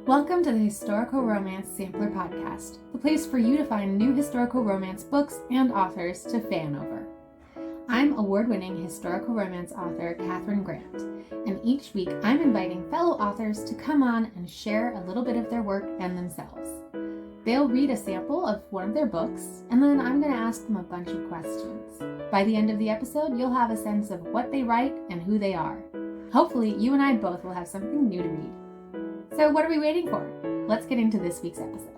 Welcome to the Historical Romance Sampler Podcast, the place for you to find new historical romance books and authors to fan over. I'm award-winning historical romance author Katherine Grant, and each week I'm inviting fellow authors to come on and share a little bit of their work and themselves. They'll read a sample of one of their books, and then I'm going to ask them a bunch of questions. By the end of the episode, you'll have a sense of what they write and who they are. Hopefully, you and I both will have something new to read. So what are we waiting for? Let's get into this week's episode.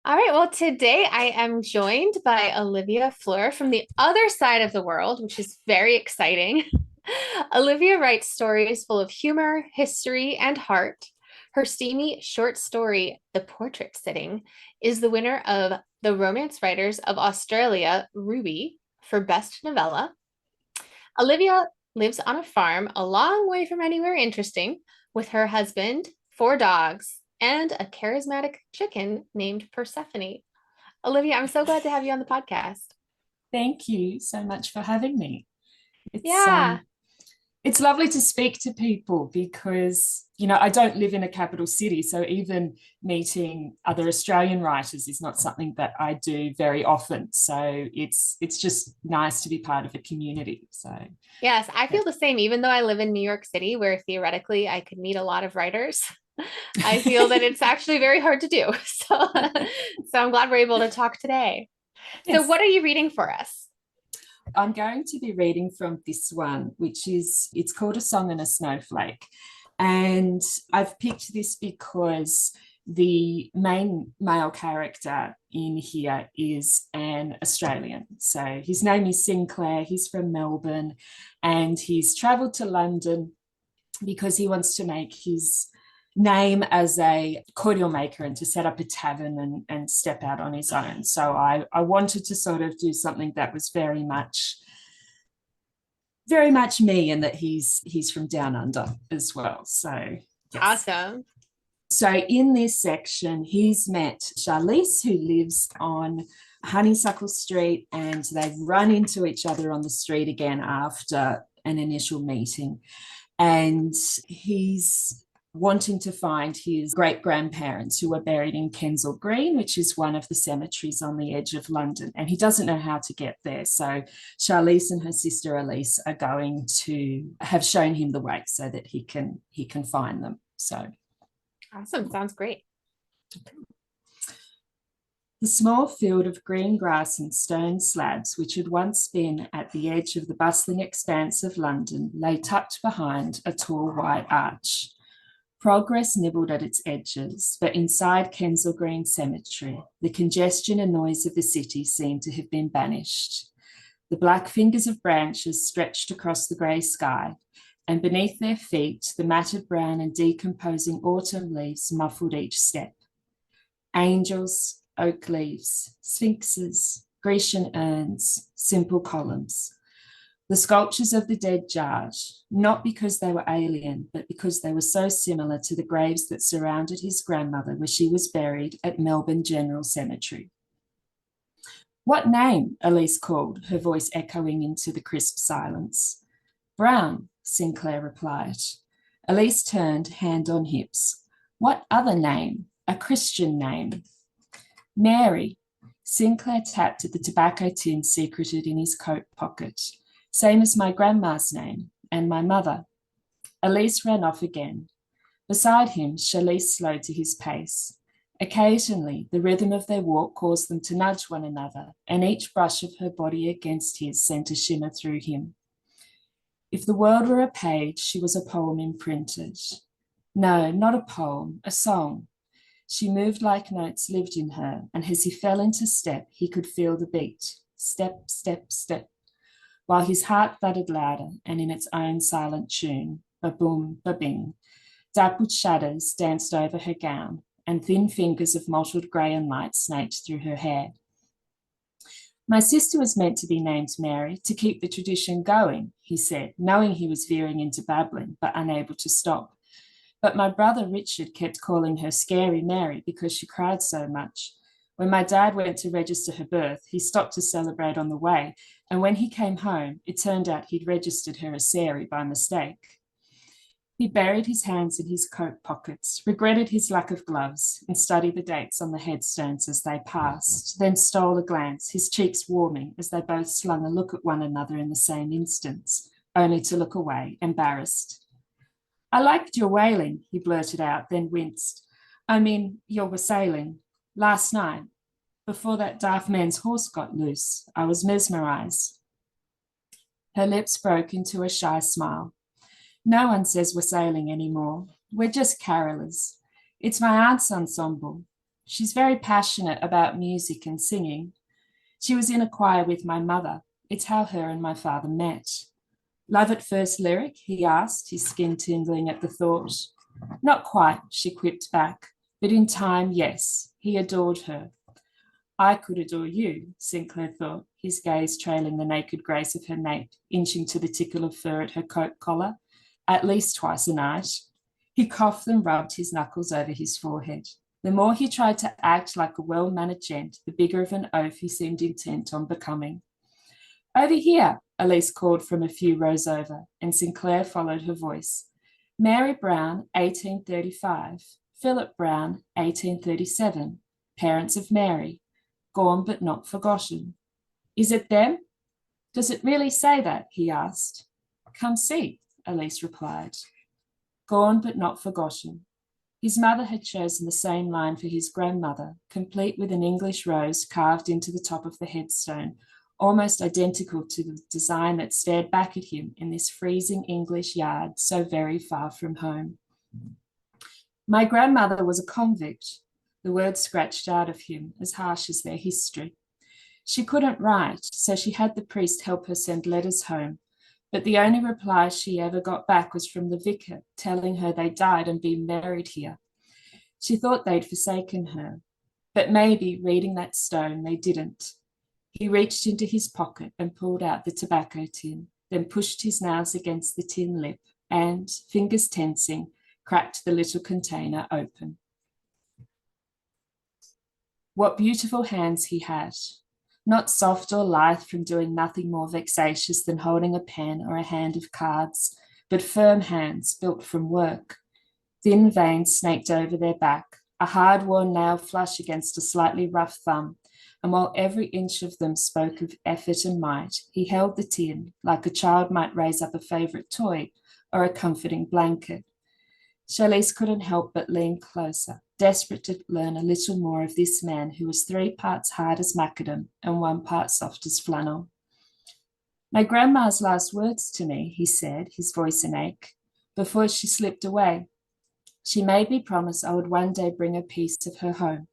All right, well, today I am joined by Alivia Fleur from the other side of the world, which is very exciting. Alivia writes stories full of humor, history, and heart. Her steamy short story, The Portrait Sitting, is the winner of the Romance Writers of Australia, Ruby, for Best Novella. Alivia lives on a farm a long way from anywhere interesting with her husband, 4 dogs, and a charismatic chicken named Persephone. Alivia, I'm so glad to have you on the podcast. Thank you so much for having me. It's lovely to speak to people because, I don't live in a capital city, so even meeting other Australian writers is not something that I do very often. So it's just nice to be part of a community. So yes, I feel the same, even though I live in New York City, where theoretically I could meet a lot of writers. I feel that it's actually very hard to do. So I'm glad we're able to talk today. Yes. So what are you reading for us? I'm going to be reading from this one, it's called A Song and a Snowflake. And I've picked this because the main male character in here is an Australian. So his name is Sinclair. He's from Melbourne, and he's travelled to London because he wants to make his name as a cordial maker and to set up a tavern and step out on his own. So I wanted to sort of do something that was very much me, and that he's from down under as well. So yes. Awesome. So in this section, he's met Charlize, who lives on Honeysuckle Street, and they run into each other on the street again after an initial meeting. And he's wanting to find his great-grandparents who are buried in Kensal Green, which is one of the cemeteries on the edge of London. And he doesn't know how to get there. So Charlize and her sister Elise are going to have shown him the way so that he can find them. So awesome. Sounds great. The small field of green grass and stone slabs, which had once been at the edge of the bustling expanse of London, lay tucked behind a tall white arch. Progress nibbled at its edges, but inside Kensal Green Cemetery, the congestion and noise of the city seemed to have been banished. The black fingers of branches stretched across the grey sky, and beneath their feet, the matted brown and decomposing autumn leaves muffled each step. Angels, oak leaves, sphinxes, Grecian urns, simple columns. The sculptures of the dead jarred, not because they were alien, but because they were so similar to the graves that surrounded his grandmother where she was buried at Melbourne General Cemetery. "What name?" Elise called, her voice echoing into the crisp silence. "Brown," Sinclair replied. Elise turned, hand on hips. "What other name? A Christian name?" "Mary." Sinclair tapped at the tobacco tin secreted in his coat pocket. "Same as my grandma's name, and my mother." Elise ran off again. Beside him, Charlize slowed to his pace. Occasionally, the rhythm of their walk caused them to nudge one another, and each brush of her body against his sent a shimmer through him. If the world were a page, she was a poem imprinted. No, not a poem, a song. She moved like notes lived in her, and as he fell into step, he could feel the beat. Step, step, step. While his heart thudded louder and in its own silent tune, ba-boom, ba-bing, dappled shadows danced over her gown, and thin fingers of mottled grey and light snaked through her hair. "My sister was meant to be named Mary to keep the tradition going," he said, knowing he was veering into babbling, but unable to stop. "But my brother Richard kept calling her Scary Mary because she cried so much. When my dad went to register her birth, he stopped to celebrate on the way, and when he came home, it turned out he'd registered her as Sarah by mistake. He buried his hands in his coat pockets, regretted his lack of gloves, and studied the dates on the headstones as they passed, then stole a glance, his cheeks warming as they both slung a look at one another in the same instance, only to look away, embarrassed. I liked your wailing, he blurted out, then winced. I mean, your wassailing. Last night, before that daft man's horse got loose, I was mesmerized. Her lips broke into a shy smile. No one says wassailing anymore. We're just carolers. It's my aunt's ensemble. She's very passionate about music and singing. She was in a choir with my mother. It's how her and my father met. Love at first lyric, he asked, his skin tingling at the thought. Not quite, she quipped back, but in time, yes, he adored her. I could adore you, Sinclair thought, his gaze trailing the naked grace of her nape, inching to the tickle of fur at her coat collar, at least twice a night. He coughed and rubbed his knuckles over his forehead. The more he tried to act like a well-mannered gent, the bigger of an oaf he seemed intent on becoming. Over here, Elise called from a few rows over, and Sinclair followed her voice. Mary Brown, 1835. Philip Brown, 1837. Parents of Mary. Gone but not forgotten. Is it them? Does it really say that? He asked. Come see, Elise replied. Gone but not forgotten. His mother had chosen the same line for his grandmother, complete with an English rose carved into the top of the headstone, almost identical to the design that stared back at him in this freezing English yard so very far from home. My grandmother was a convict, the words scratched out of him, as harsh as their history. She couldn't write, so she had the priest help her send letters home, but the only reply she ever got back was from the vicar, telling her they died and been buried here. She thought they'd forsaken her, but maybe, reading that stone, they didn't. He reached into his pocket and pulled out the tobacco tin, then pushed his nails against the tin lip and, fingers tensing, cracked the little container open. What beautiful hands he had, not soft or lithe from doing nothing more vexatious than holding a pen or a hand of cards, but firm hands built from work. Thin veins snaked over their back, a hard-worn nail flush against a slightly rough thumb, and while every inch of them spoke of effort and might, he held the tin like a child might raise up a favourite toy or a comforting blanket. Charlize couldn't help but lean closer, desperate to learn a little more of this man who was 3 parts hard as macadam and 1 part soft as flannel. My grandma's last words to me, he said, his voice an ache, before she slipped away. She made me promise I would one day bring a piece of her home.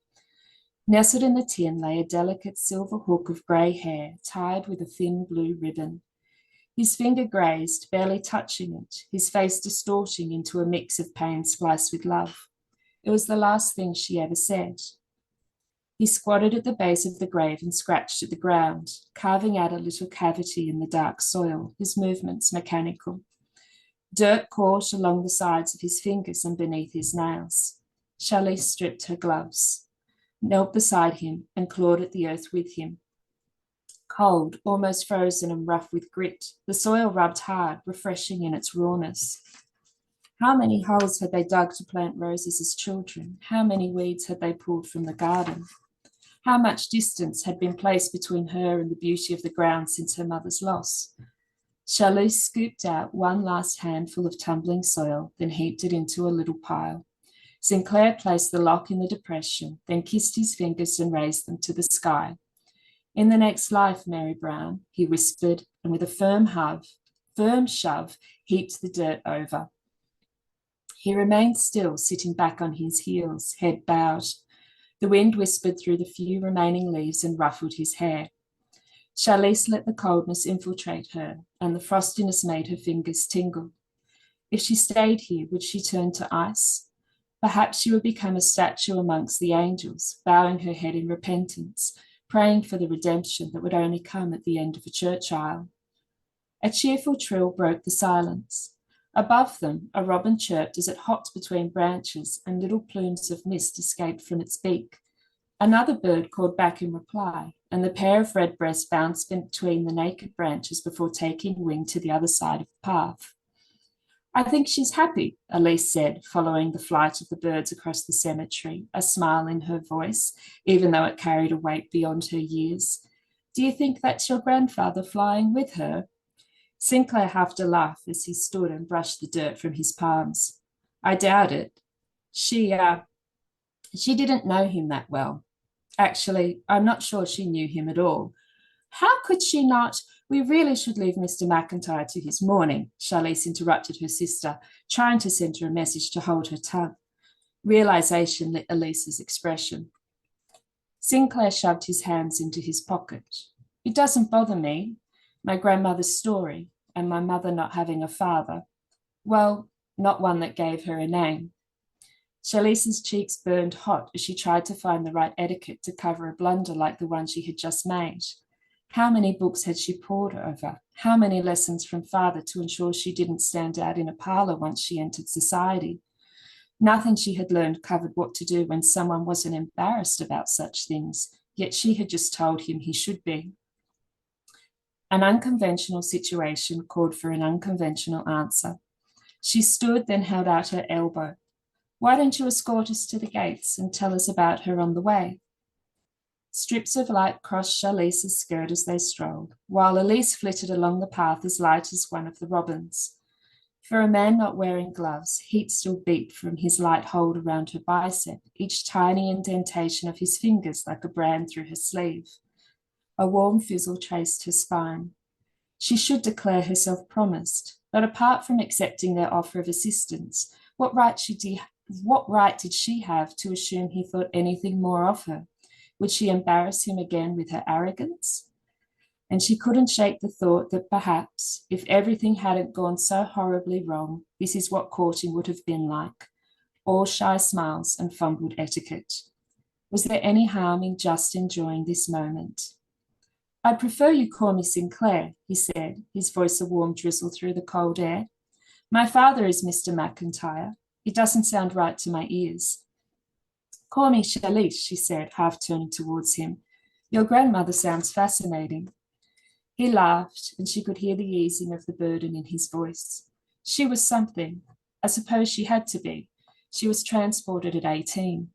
Nestled in the tin lay a delicate silver hook of grey hair tied with a thin blue ribbon. His finger grazed, barely touching it, his face distorting into a mix of pain spliced with love. It was the last thing she ever said. He squatted at the base of the grave and scratched at the ground, carving out a little cavity in the dark soil, his movements mechanical. Dirt caught along the sides of his fingers and beneath his nails. Charlize stripped her gloves, knelt beside him and clawed at the earth with him. Cold, almost frozen and rough with grit, the soil rubbed hard, refreshing in its rawness. How many holes had they dug to plant roses as children? How many weeds had they pulled from the garden? How much distance had been placed between her and the beauty of the ground since her mother's loss? Charlize scooped out one last handful of tumbling soil, then heaped it into a little pile. Sinclair placed the lock in the depression, then kissed his fingers and raised them to the sky. In the next life, Mary Brown, he whispered, and with a firm shove, heaped the dirt over. He remained still, sitting back on his heels, head bowed. The wind whispered through the few remaining leaves and ruffled his hair. Charlize let the coldness infiltrate her, and the frostiness made her fingers tingle. If she stayed here, would she turn to ice? Perhaps she would become a statue amongst the angels, bowing her head in repentance, praying for the redemption that would only come at the end of a church aisle. A cheerful trill broke the silence. Above them, a robin chirped as it hopped between branches, and little plumes of mist escaped from its beak. Another bird called back in reply, and the pair of redbreasts bounced between the naked branches before taking wing to the other side of the path. I think she's happy, Elise said, following the flight of the birds across the cemetery, a smile in her voice, even though it carried a weight beyond her years. Do you think that's your grandfather flying with her? Sinclair huffed a laugh as he stood and brushed the dirt from his palms. I doubt it. She didn't know him that well. Actually, I'm not sure she knew him at all. How could she not? We really should leave Mr. McIntyre to his mourning, Charlize interrupted her sister, trying to send her a message to hold her tongue. Realization lit Elise's expression. Sinclair shoved his hands into his pocket. It doesn't bother me. My grandmother's story, and my mother not having a father. Well, not one that gave her a name. Charlize's cheeks burned hot as she tried to find the right etiquette to cover a blunder like the one she had just made. How many books had she pored over? How many lessons from father to ensure she didn't stand out in a parlour once she entered society? Nothing she had learned covered what to do when someone wasn't embarrassed about such things, yet she had just told him he should be. An unconventional situation called for an unconventional answer. She stood, then held out her elbow. Why don't you escort us to the gates and tell us about her on the way? Strips of light crossed Charlize's skirt as they strolled, while Elise flitted along the path as light as one of the robins. For a man not wearing gloves, heat still beat from his light hold around her bicep, each tiny indentation of his fingers like a brand through her sleeve. A warm fizzle traced her spine. She should declare herself promised, but apart from accepting their offer of assistance, what right did she have to assume he thought anything more of her? Would she embarrass him again with her arrogance? And she couldn't shake the thought that perhaps, if everything hadn't gone so horribly wrong, this is what courting would have been like. All shy smiles and fumbled etiquette. Was there any harm in just enjoying this moment? I'd prefer you call me Sinclair, he said, his voice a warm drizzle through the cold air. My father is Mr. McIntyre. It doesn't sound right to my ears. Call me Charlize, she said, half turning towards him. Your grandmother sounds fascinating. He laughed, and she could hear the easing of the burden in his voice. She was something. I suppose she had to be. She was transported at 18.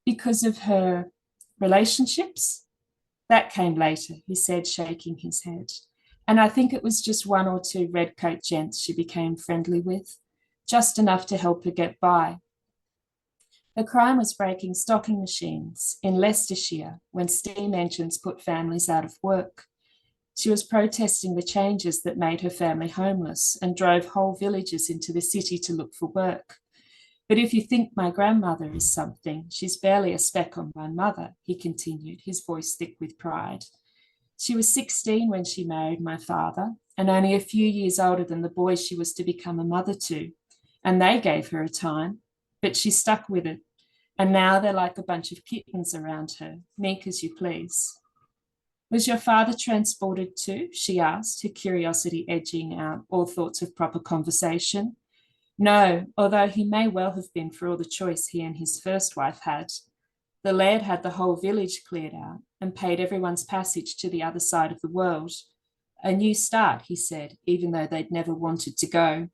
Because of her relationships? That came later, he said, shaking his head. And I think it was just one or two redcoat gents she became friendly with, just enough to help her get by. Her crime was breaking stocking machines in Leicestershire when steam engines put families out of work. She was protesting the changes that made her family homeless and drove whole villages into the city to look for work. But if you think my grandmother is something, she's barely a speck on my mother, he continued, his voice thick with pride. She was 16 when she married my father, and only a few years older than the boys she was to become a mother to. And they gave her a time, but she stuck with it. And now they're like a bunch of kittens around her, meek as you please. Was your father transported too? She asked, her curiosity edging out all thoughts of proper conversation. No, although he may well have been for all the choice he and his first wife had. The laird had the whole village cleared out and paid everyone's passage to the other side of the world. A new start, he said, even though they'd never wanted to go.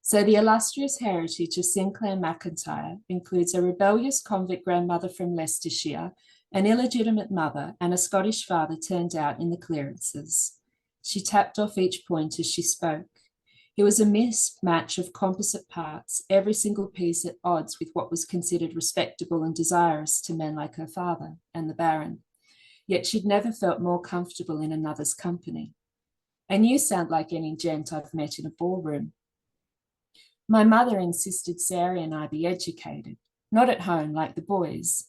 So the illustrious heritage of Sinclair McIntyre includes a rebellious convict grandmother from Leicestershire, an illegitimate mother, and a Scottish father turned out in the clearances. She tapped off each point as she spoke. It was a mismatch of composite parts, every single piece at odds with what was considered respectable and desirous to men like her father and the Baron. Yet she'd never felt more comfortable in another's company. And you sound like any gent I've met in a ballroom. My mother insisted Sarah and I be educated, not at home like the boys.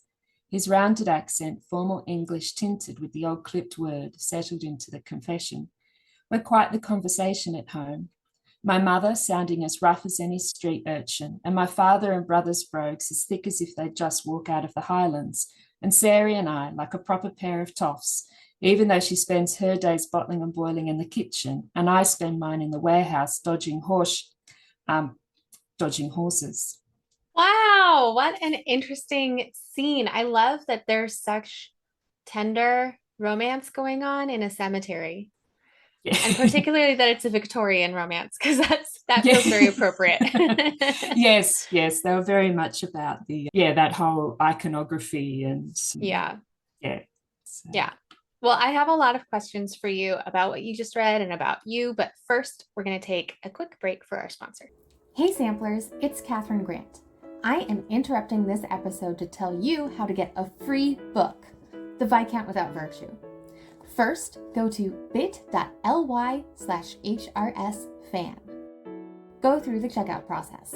His rounded accent, formal English tinted with the old clipped word, settled into the confession. We're quite the conversation at home. My mother sounding as rough as any street urchin, and my father and brother's brogues as thick as if they'd just walk out of the Highlands, and Sarah and I like a proper pair of toffs, even though she spends her days bottling and boiling in the kitchen, and I spend mine in the warehouse dodging horses. Wow, what an interesting scene. I love that there's such tender romance going on in a cemetery. Yeah. And particularly that it's a Victorian romance, because that Yeah. feels very appropriate. Yes, they were very much about that whole iconography and Yeah. yeah. So. Yeah. Well, I have a lot of questions for you about what you just read and about you, but first we're going to take a quick break for our sponsor. Hey samplers, it's Katherine Grant. I am interrupting this episode to tell you how to get a free book, The Viscount Without Virtue. First, go to bit.ly/HRSFAN. Go through the checkout process.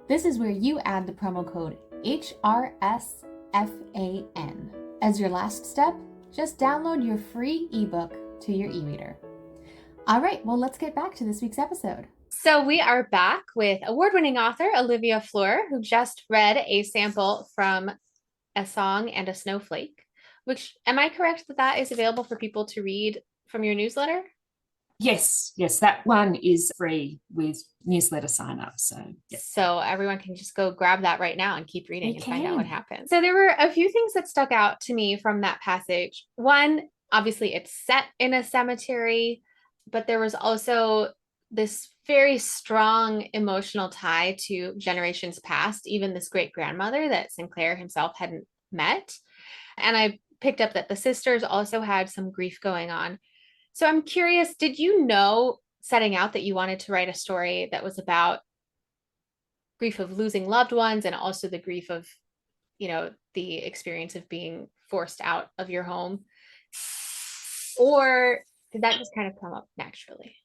This is where you add the promo code HRSFAN. As your last step, just download your free ebook to your e-reader. All right, well, let's get back to this week's episode. So we are back with award-winning author Alivia Fleur, who just read a sample from A Song and a Snowflake, which, am I correct that is available for people to read from your newsletter? Yes, that one is free with newsletter sign up. So, yeah. So everyone can just go grab that right now and keep reading and find out what happens. So there were a few things that stuck out to me from that passage. One, obviously it's set in a cemetery, but there was also this very strong emotional tie to generations past, even this great grandmother that Sinclair himself hadn't met. And I picked up that the sisters also had some grief going on. So I'm curious, did you know setting out that you wanted to write a story that was about grief of losing loved ones and also the grief of, the experience of being forced out of your home? Or did that just kind of come up naturally?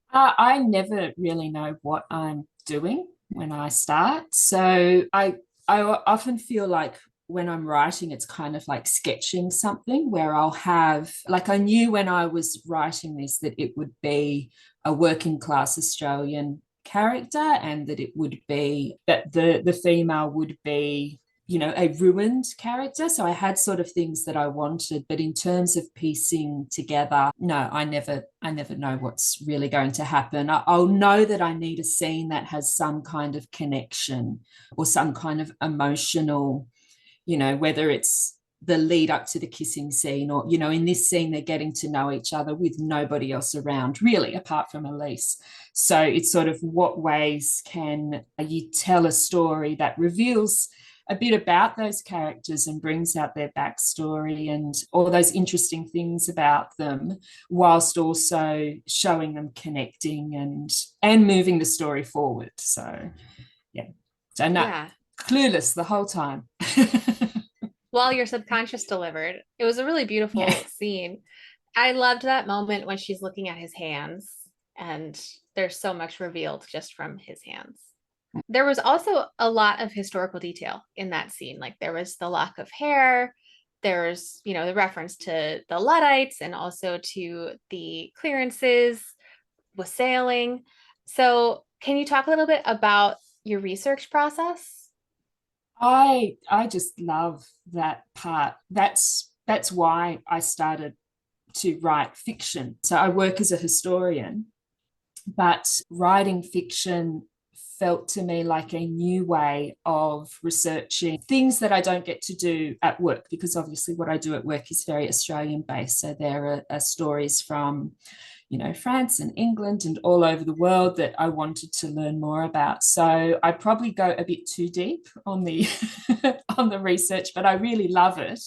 I never really know what I'm doing when I start. So I often feel like when I'm writing, it's kind of like sketching something where I'll have, like I knew when I was writing this that it would be a working class Australian character and that it would be, that the female would be, a ruined character. So I had sort of things that I wanted, but in terms of piecing together, no, I never know what's really going to happen. I'll know that I need a scene that has some kind of connection or some kind of emotional, whether it's the lead up to the kissing scene or, in this scene, they're getting to know each other with nobody else around, really, apart from Elise. So it's sort of what ways can you tell a story that reveals a bit about those characters and brings out their backstory and all those interesting things about them, whilst also showing them connecting and moving the story forward. So, clueless the whole time. While your subconscious delivered. It was a really beautiful scene. I loved that moment when she's looking at his hands and there's so much revealed just from his hands. There was also a lot of historical detail in that scene. Like there was the lock of hair, there's, the reference to the Luddites and also to the clearances, wassailing. So can you talk a little bit about your research process? I just love that part. That's why I started to write fiction. So I work as a historian, but writing fiction felt to me like a new way of researching things that I don't get to do at work, because obviously what I do at work is very Australian based. So there are stories from, France and England and all over the world that I wanted to learn more about. So I probably go a bit too deep on the on the research, but I really love it.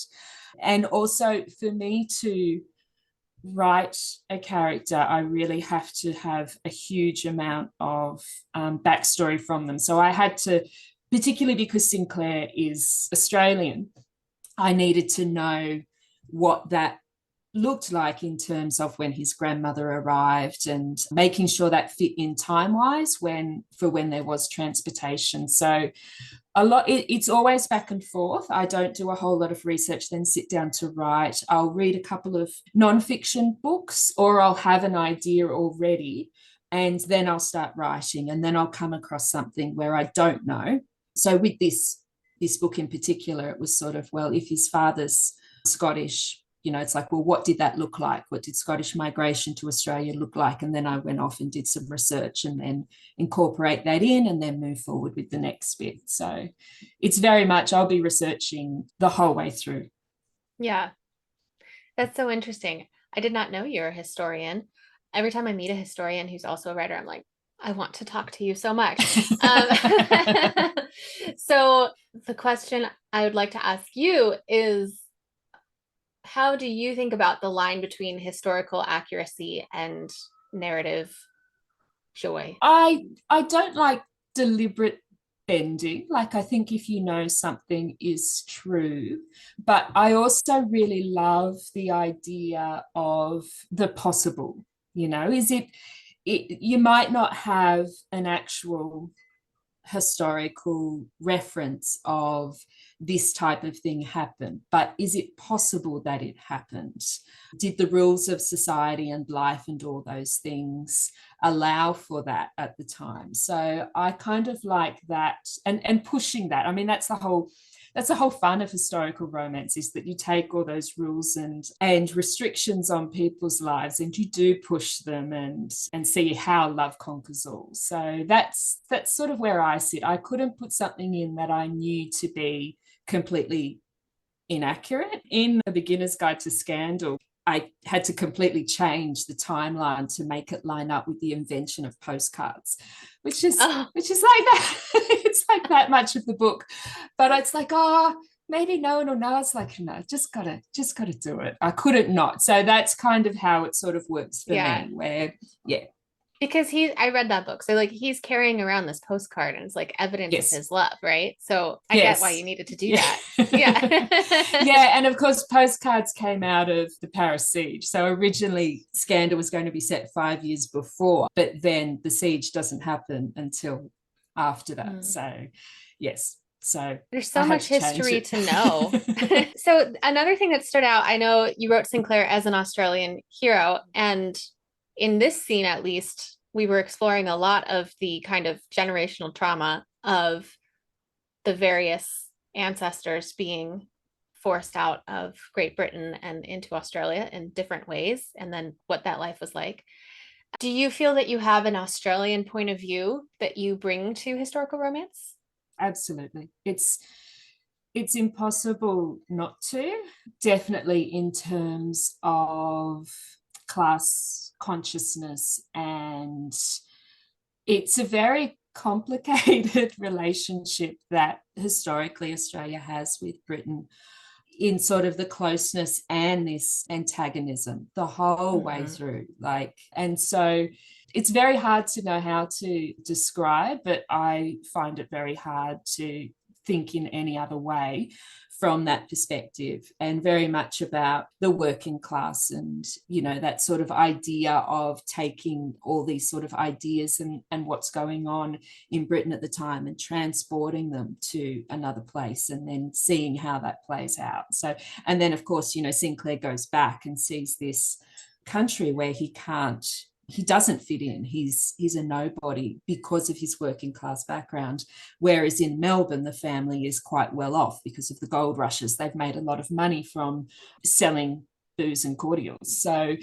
And also for me to write a character, I really have to have a huge amount of backstory from them. So I had to, particularly because Sinclair is Australian, I needed to know what that looked like in terms of when his grandmother arrived and making sure that fit in time-wise when there was transportation. So it's always back and forth. I don't do a whole lot of research, then sit down to write. I'll read a couple of non-fiction books, or I'll have an idea already and then I'll start writing, and then I'll come across something where I don't know. So with this book in particular, it was sort of, well, if his father's Scottish, it's like, well, what did that look like? What did Scottish migration to Australia look like? And then I went off and did some research and then incorporate that in and then move forward with the next bit. So it's very much, I'll be researching the whole way through. Yeah, that's so interesting. I did not know you're a historian. Every time I meet a historian who's also a writer, I'm like, I want to talk to you so much. So the question I would like to ask you is, how do you think about the line between historical accuracy and narrative joy? I don't like deliberate bending. Like, I think if you know something is true, but I also really love the idea of the possible. Is it you might not have an actual historical reference of this type of thing happen, but is it possible that it happened? Did the rules of society and life and all those things allow for that at the time? So I kind of like that, and pushing that. I mean, that's the whole fun of historical romance, is that you take all those rules and restrictions on people's lives and you do push them and see how love conquers all. So that's sort of where I sit. I couldn't put something in that I knew to be completely inaccurate. In A Beginner's Guide to Scandal, I had to completely change the timeline to make it line up with the invention of postcards, which is like that. It's like that much of the book, but it's like, maybe no one will know. It's like, no, just gotta do it. I couldn't not. So that's kind of how it sort of works for me. Where, because I read that book, so like he's carrying around this postcard and it's like evidence of his love, right? So I get why you needed to do that. Yeah. And of course postcards came out of the Paris siege. So originally Scandal was going to be set 5 years before, but then the siege doesn't happen until after that. So yes, so there's so much history to know. So another thing that stood out, I know you wrote Sinclair as an Australian hero, and in this scene, at least, we were exploring a lot of the kind of generational trauma of the various ancestors being forced out of Great Britain and into Australia in different ways, and then what that life was like. Do you feel that you have an Australian point of view that you bring to historical romance? Absolutely. It's impossible not to. Definitely in terms of class consciousness, and it's a very complicated relationship that historically Australia has with Britain, in sort of the closeness and this antagonism the whole way through. And so it's very hard to know how to describe, but I find it very hard to think in any other way from that perspective, and very much about the working class and, that sort of idea of taking all these sort of ideas and what's going on in Britain at the time and transporting them to another place and then seeing how that plays out. So, and then of course, Sinclair goes back and sees this country where he doesn't fit in. He's a nobody because of his working class background. Whereas in Melbourne, the family is quite well off because of the gold rushes. They've made a lot of money from selling booze and cordials. So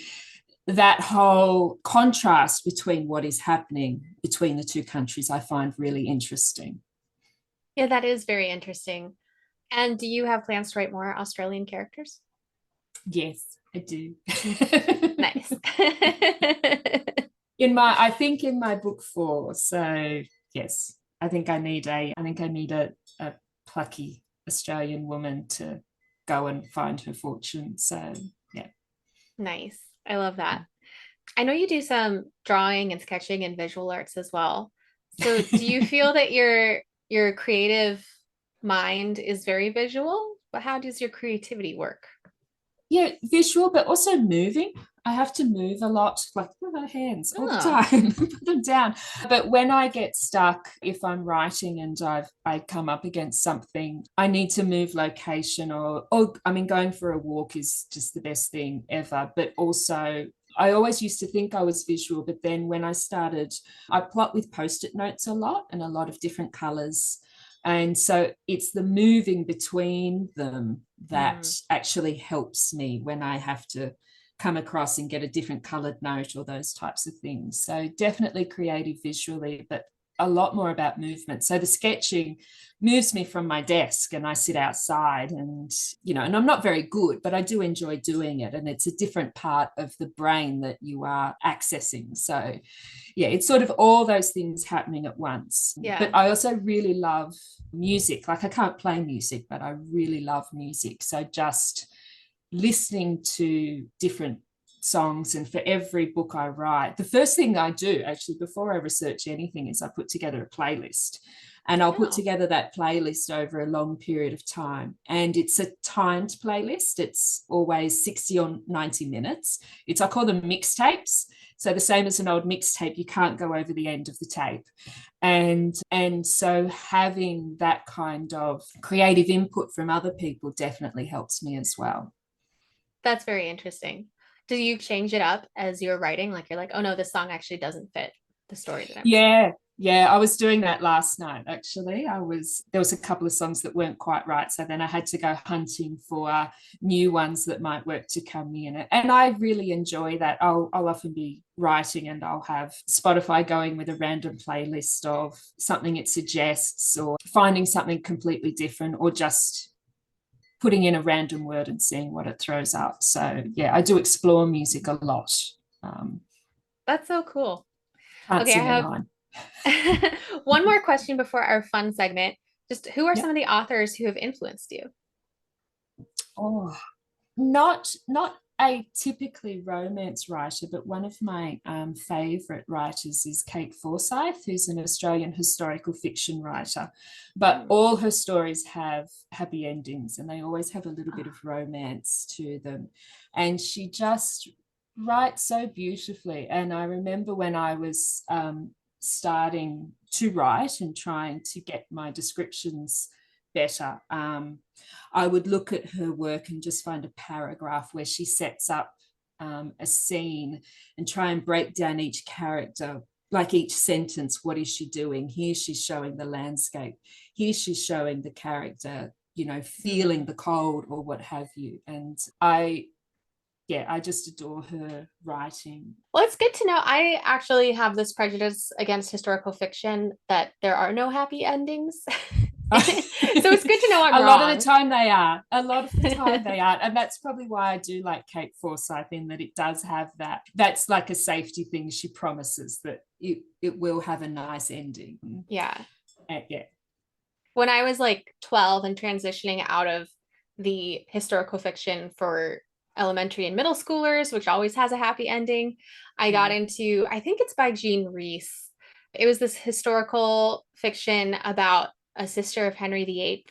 that whole contrast between what is happening between the two countries, I find really interesting. Yeah, that is very interesting. And do you have plans to write more Australian characters? Yes, I do. Nice. I think in my book 4. So yes, I think I need a plucky Australian woman to go and find her fortune. So yeah. Nice. I love that. I know you do some drawing and sketching and visual arts as well. So do you feel that your creative mind is very visual? But how does your creativity work? Yeah, visual, but also moving. I have to move a lot, like with my hands all the time, put them down. But when I get stuck, if I'm writing and I come up against something, I need to move location, or I mean, going for a walk is just the best thing ever. But also, I always used to think I was visual, but then when I plot with Post-it notes a lot and a lot of different colors. And so it's the moving between them that actually helps me when I have to come across and get a different colored note or those types of things. So definitely creative visually, but a lot more about movement. So the sketching moves me from my desk and I sit outside, and and I'm not very good, but I do enjoy doing it, and it's a different part of the brain that you are accessing. So yeah, it's sort of all those things happening at once. Yeah. But I also really love music. Like, I can't play music, but I really love music. So just listening to different songs, and for every book I write, the first thing I do actually before I research anything is I put together a playlist, and I'll put together that playlist over a long period of time, and it's a timed playlist. It's always 60 or 90 minutes. I call them mixtapes. So the same as an old mixtape, you can't go over the end of the tape. And so having that kind of creative input from other people definitely helps me as well. That's very interesting. Do you change it up as you're writing? Like, you're like, oh no, this song actually doesn't fit the story that I'm Yeah, I was doing that last night, actually. There was a couple of songs that weren't quite right. So then I had to go hunting for new ones that might work to come in. And I really enjoy that. I'll often be writing and I'll have Spotify going with a random playlist of something it suggests, or finding something completely different, or just putting in a random word and seeing what it throws up. So yeah, I do explore music a lot. That's so cool. Can't sing I have one more question before our fun segment. Just who are some of the authors who have influenced you? Oh, not a typically romance writer, but one of my favourite writers is Kate Forsyth, who's an Australian historical fiction writer. But all her stories have happy endings, and they always have a little bit of romance to them. And she just writes so beautifully. And I remember when I was starting to write and trying to get my descriptions better, I would look at her work and just find a paragraph where she sets up a scene and try and break down each character, like each sentence. What is she doing? Here she's showing the landscape. Here she's showing the character, feeling the cold or what have you. And I just adore her writing. Well, it's good to know. I actually have this prejudice against historical fiction that there are no happy endings. So it's good to know I'm a wrong. lot of the time they are. And that's probably why I do like Kate Forsyth, in that it does have that. That's like a safety thing. She promises that it will have a nice ending. Yeah. Yeah. When I was like 12 and transitioning out of the historical fiction for elementary and middle schoolers, which always has a happy ending, I got into, I think it's by Jean Rhys. It was this historical fiction about a sister of Henry VIII,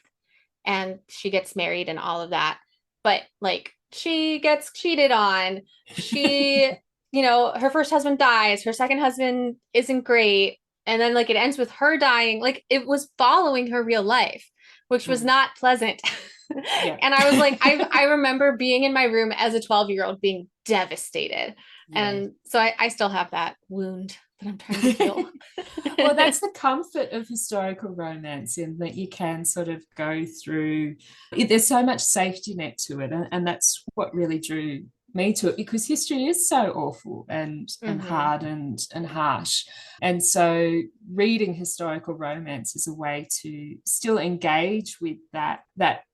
and she gets married and all of that. But like, she gets cheated on. She, her first husband dies. Her second husband isn't great. And then like it ends with her dying. Like, it was following her real life, which was not pleasant. Yeah. And I was like, I remember being in my room as a 12-year-old being devastated. Yeah. And so I still have that wound that I'm trying to heal. Well, that's the comfort of historical romance, in that you can sort of go through it. There's so much safety net to it. And that's what really drew me to it, because history is so awful and hard and harsh. And so reading historical romance is a way to still engage with that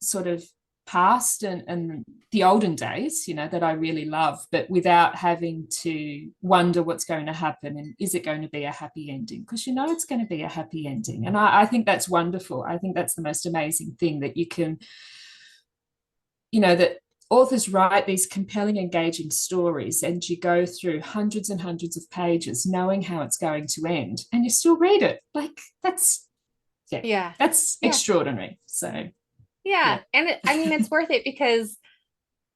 sort of past and the olden days, that I really love, but without having to wonder what's going to happen and is it going to be a happy ending, because it's going to be a happy ending. And I think that's wonderful. I think that's the most amazing thing, that you can, that authors write these compelling, engaging stories, and you go through hundreds and hundreds of pages knowing how it's going to end, and you still read it. Like, that's extraordinary. So yeah. And it's worth it, because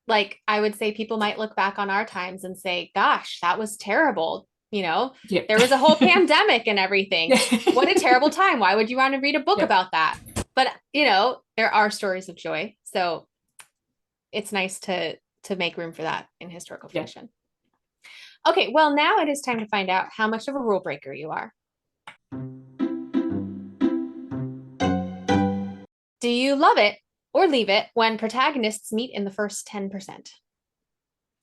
like, I would say people might look back on our times and say, gosh, that was terrible. There was a whole pandemic and everything. What a terrible time. Why would you want to read a book about that? But, there are stories of joy. So it's nice to make room for that in historical fiction. Okay, well, now it is time to find out how much of a rule breaker you are. Do you love it or leave it when protagonists meet in the first 10%?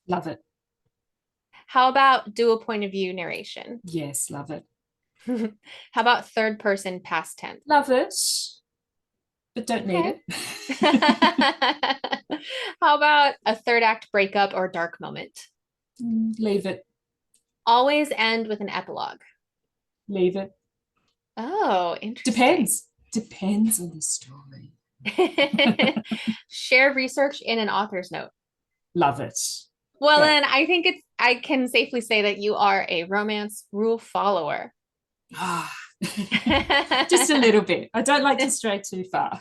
Love it. How about dual point of view narration? Yes, love it. How about third person past tense? Love it, but don't need Okay. it. How about a third act breakup or dark moment? Leave it. Always end with an epilogue. Leave it. Oh, interesting. Depends on the story. Share research in an author's note. Love it. Well, Yeah. then I think I can safely say that you are a romance rule follower. Just a little bit. I don't like to stray too far.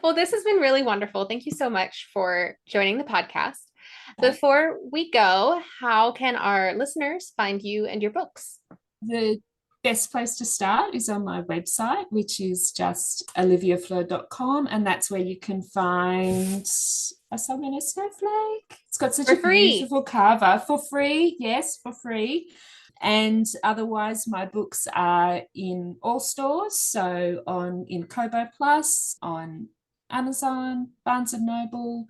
Well, this has been really wonderful. Thank you so much for joining the podcast. Before we go, how can our listeners find you and your books? The best place to start is on my website, which is just aliviafleur.com, and that's where you can find A Song in a Snowflake. It's got such For a free. beautiful cover. For free, yes, for free. And otherwise, my books are in all stores, so in Kobo Plus, on Amazon, Barnes & Noble,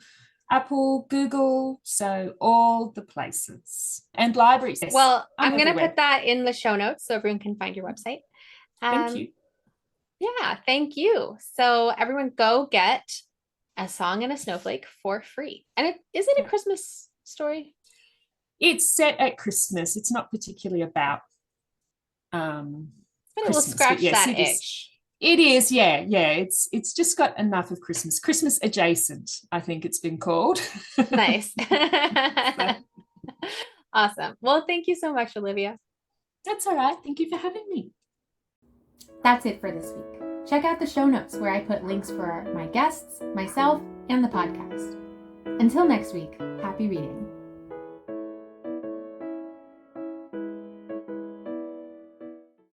Apple, Google, so all the places. And libraries. Yes, Well, I'm going to everywhere. put that in the show notes so everyone can find your website. Thank you. Yeah, thank you. So everyone go get A Song in a Snowflake for free. And is it a Christmas story? It's set at Christmas. It's not particularly about But it will Christmas, scratch but yes, that it is. itch. It is, yeah. It's just got enough of Christmas adjacent, I think it's been called. Nice. Awesome. Well, thank you so much, Alivia. That's all right. Thank you for having me. That's it for this week. Check out the show notes where I put links for my guests, myself, and the podcast. Until next week, happy reading.